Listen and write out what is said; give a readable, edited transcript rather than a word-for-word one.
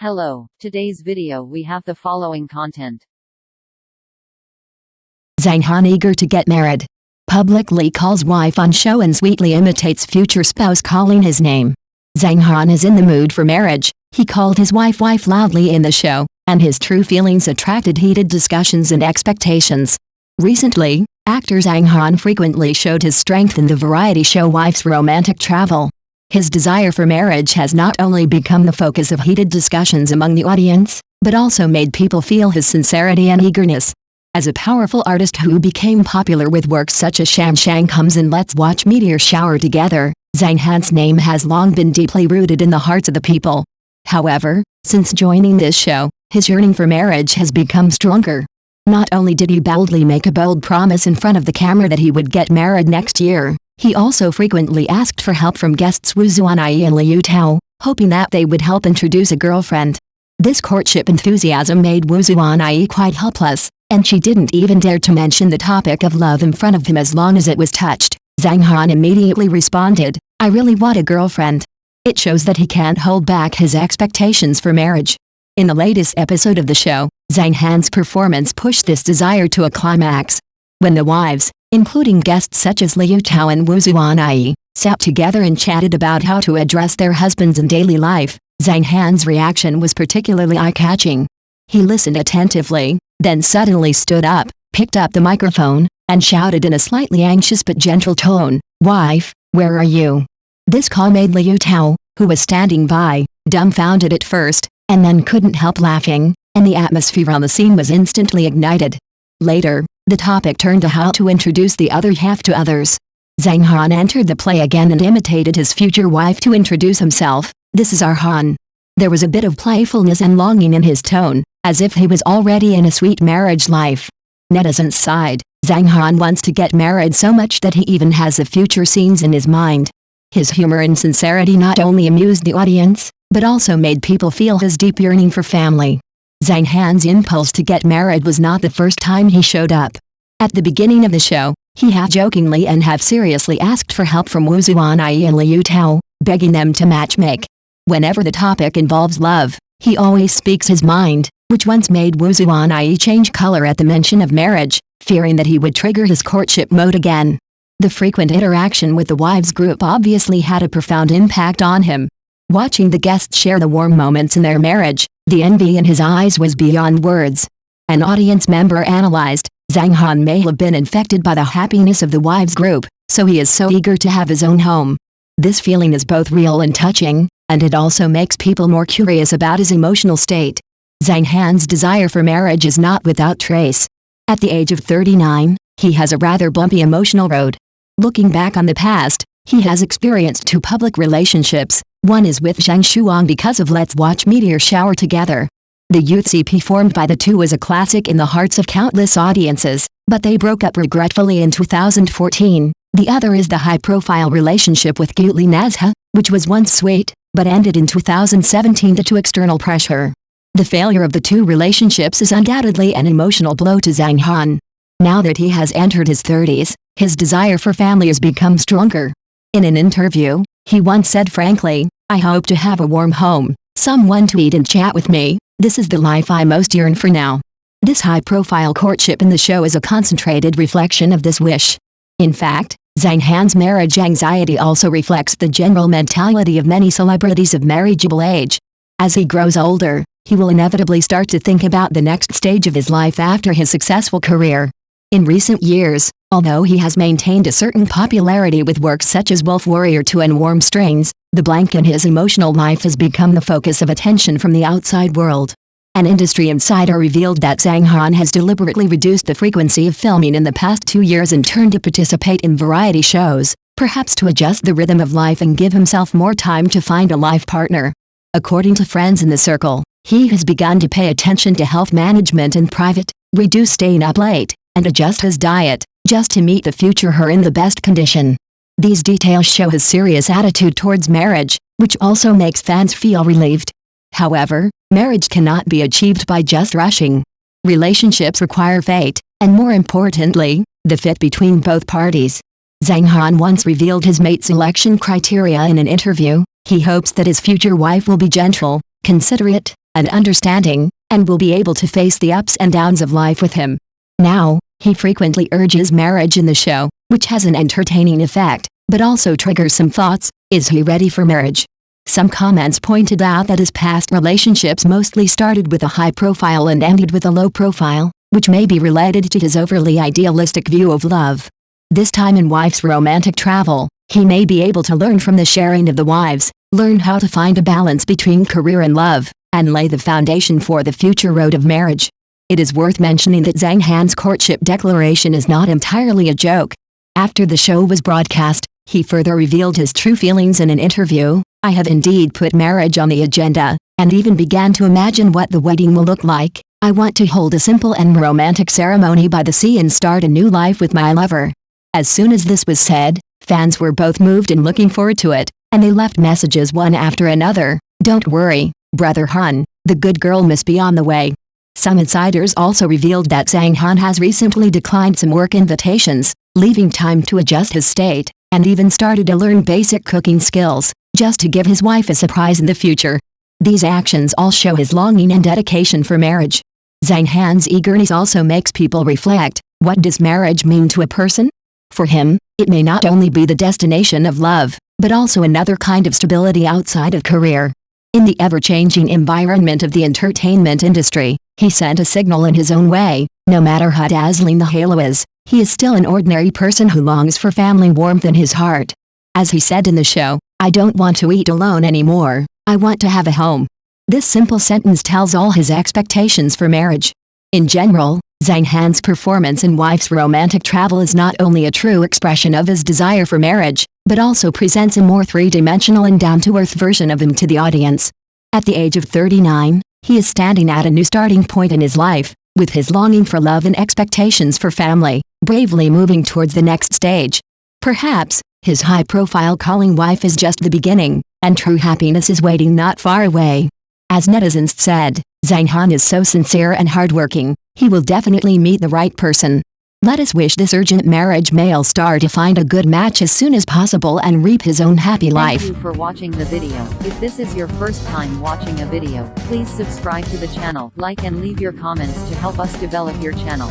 Hello, today's video we have the following content. Zhang Han eager to get married. Publicly calls wife on show and sweetly imitates future spouse calling his name. Zhang Han is in the mood for marriage. He called his wife loudly in the show, and his true feelings attracted heated discussions and expectations. Recently, actor Zhang Han frequently showed his strength in the variety show Wife's Romantic Travel. His desire for marriage has not only become the focus of heated discussions among the audience, but also made people feel his sincerity and eagerness. As a powerful artist who became popular with works such as Shang Shang Comes and Let's Watch Meteor Shower Together, Zhang Han's name has long been deeply rooted in the hearts of the people. However, since joining this show, his yearning for marriage has become stronger. Not only did he boldly make a bold promise in front of the camera that he would get married next year, he also frequently asked for help from guests Wu Zuanyi and Liu Tao, hoping that they would help introduce a girlfriend. This courtship enthusiasm made Wu Zuanyi quite helpless, and she didn't even dare to mention the topic of love in front of him as long as it was touched. Zhang Han immediately responded, "I really want a girlfriend." It shows that he can't hold back his expectations for marriage. In the latest episode of the show, Zhang Han's performance pushed this desire to a climax. When the wives, including guests such as Liu Tao and Wu Zuanyi, sat together and chatted about how to address their husbands in daily life, Zhang Han's reaction was particularly eye-catching. He listened attentively, then suddenly stood up, picked up the microphone, and shouted in a slightly anxious but gentle tone, "Wife, where are you?" This call made Liu Tao, who was standing by, dumbfounded at first, and then couldn't help laughing, and the atmosphere on the scene was instantly ignited. Later, the topic turned to how to introduce the other half to others. Zhang Han entered the play again and imitated his future wife to introduce himself. "This is our Han." There was a bit of playfulness and longing in his tone, as if he was already in a sweet marriage life. Netizens sighed. Zhang Han wants to get married so much that he even has the future scenes in his mind. His humor and sincerity not only amused the audience, but also made people feel his deep yearning for family. Zhang Han's impulse to get married was not the first time he showed up. At the beginning of the show, he half-jokingly and half-seriously asked for help from Wu Zuanyi and Liu Tao, begging them to matchmake. Whenever the topic involves love, he always speaks his mind, which once made Wu Zuanyi change color at the mention of marriage, fearing that he would trigger his courtship mode again. The frequent interaction with the wives group obviously had a profound impact on him. Watching the guests share the warm moments in their marriage, the envy in his eyes was beyond words. An audience member analyzed, Zhang Han may have been infected by the happiness of the wives group, so he is so eager to have his own home. This feeling is both real and touching, and it also makes people more curious about his emotional state. Zhang Han's desire for marriage is not without trace. At the age of 39, he has a rather bumpy emotional road. Looking back on the past, he has experienced 2 public relationships. One is with Zhang Shuang because of Let's Watch Meteor Shower Together. The youth CP formed by the two was a classic in the hearts of countless audiences, but they broke up regretfully in 2014. The other is the high-profile relationship with Guli Nazha, which was once sweet, but ended in 2017 due to external pressure. The failure of the 2 relationships is undoubtedly an emotional blow to Zhang Han. Now that he has entered his 30s, his desire for family has become stronger. In an interview, he once said frankly, "I hope to have a warm home, someone to eat and chat with me. This is the life I most yearn for now." This high-profile courtship in the show is a concentrated reflection of this wish. In fact, Zhang Han's marriage anxiety also reflects the general mentality of many celebrities of marriageable age. As he grows older, he will inevitably start to think about the next stage of his life after his successful career. In recent years, although he has maintained a certain popularity with works such as Wolf Warrior 2 and Warm Strings, the blank in his emotional life has become the focus of attention from the outside world. An industry insider revealed that Zhang Han has deliberately reduced the frequency of filming in the past 2 years and turned to participate in variety shows, perhaps to adjust the rhythm of life and give himself more time to find a life partner. According to friends in the circle, he has begun to pay attention to health management in private, reduce staying up late, and adjust his diet, just to meet the future her in the best condition. These details show his serious attitude towards marriage, which also makes fans feel relieved. However, marriage cannot be achieved by just rushing. Relationships require fate, and more importantly, the fit between both parties. Zhang Han once revealed his mate selection criteria in an interview. He hopes that his future wife will be gentle, considerate, and understanding, and will be able to face the ups and downs of life with him. Now, he frequently urges marriage in the show, which has an entertaining effect, but also triggers some thoughts. Is he ready for marriage? Some comments pointed out that his past relationships mostly started with a high profile and ended with a low profile, which may be related to his overly idealistic view of love. This time in wife's romantic travel, he may be able to learn from the sharing of the wives, learn how to find a balance between career and love, and lay the foundation for the future road of marriage. It is worth mentioning that Zhang Han's courtship declaration is not entirely a joke. After the show was broadcast, he further revealed his true feelings in an interview. I have indeed put marriage on the agenda, and even began to imagine what the wedding will look like. I want to hold a simple and romantic ceremony by the sea and start a new life with my lover. As soon as this was said, fans were both moved and looking forward to it, and they left messages one after another. Don't worry, Brother Han, the good girl must be on the way. Some insiders also revealed that Zhang Han has recently declined some work invitations, leaving time to adjust his state, and even started to learn basic cooking skills, just to give his wife a surprise in the future. These actions all show his longing and dedication for marriage. Zhang Han's eagerness also makes people reflect. What does marriage mean to a person? For him, it may not only be the destination of love, but also another kind of stability outside of career. In the ever-changing environment of the entertainment industry, he sent a signal in his own way. No matter how dazzling the halo is, he is still an ordinary person who longs for family warmth in his heart. As he said in the show, I don't want to eat alone anymore, I want to have a home. This simple sentence tells all his expectations for marriage. In general, Zhang Han's performance in wife's romantic travel is not only a true expression of his desire for marriage, but also presents a more three-dimensional and down-to-earth version of him to the audience. At the age of 39, he is standing at a new starting point in his life, with his longing for love and expectations for family, bravely moving towards the next stage. Perhaps, his high-profile calling wife is just the beginning, and true happiness is waiting not far away. As netizens said, Zhang Han is so sincere and hardworking, he will definitely meet the right person. Let us wish this urgent marriage male star to find a good match as soon as possible and reap his own happy life. Thank you for watching the video. If this is your first time watching a video, please subscribe to the channel, like and leave your comments to help us develop your channel.